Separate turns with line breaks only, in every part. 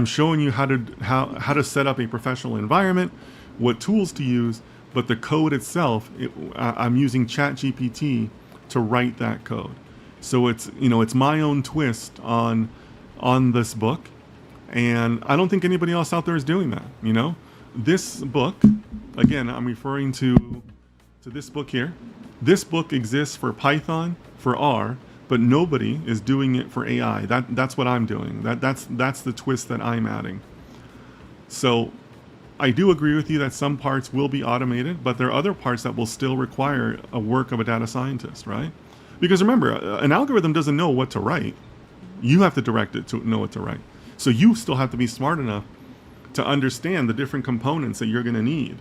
I'm showing you how to set up a professional environment, what tools to use, but the code itself, I'm using ChatGPT to write that code. So it's my own twist on this book, and I don't think anybody else out there is doing that. This book, again, I'm referring to this book here. This book exists for Python, for R, but nobody is doing it for AI. That's what I'm doing. That's the twist that I'm adding. So I do agree with you that some parts will be automated, but there are other parts that will still require a work of a data scientist, right? Because remember, an algorithm doesn't know what to write. You have to direct it to know what to write. So you still have to be smart enough to understand the different components that you're going to need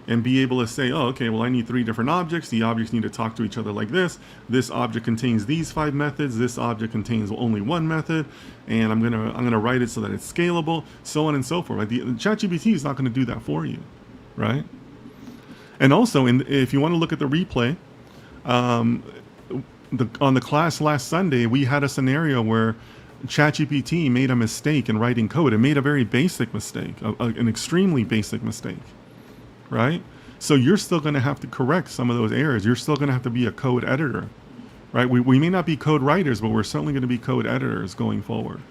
and be able to say, oh, okay, well, I need 3 different objects. The objects need to talk to each other like this. This object contains these 5 methods. This object contains only 1 method, and I'm gonna write it so that it's scalable, so on and so forth. Like the ChatGPT is not going to do that for you, right? And also, if you want to look at the replay, on the class last Sunday, we had a scenario where ChatGPT made a mistake in writing code. It made a very basic mistake, an extremely basic mistake, right? So you're still going to have to correct some of those errors. You're still going to have to be a code editor, right? We may not be code writers, but we're certainly going to be code editors going forward.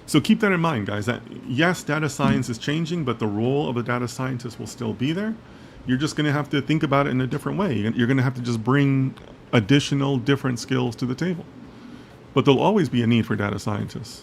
So keep that in mind, guys, that yes, data science is changing, but the role of a data scientist will still be there. You're just going to have to think about it in a different way. You're going to have to just bring additional different skills to the table. But there'll always be a need for data scientists.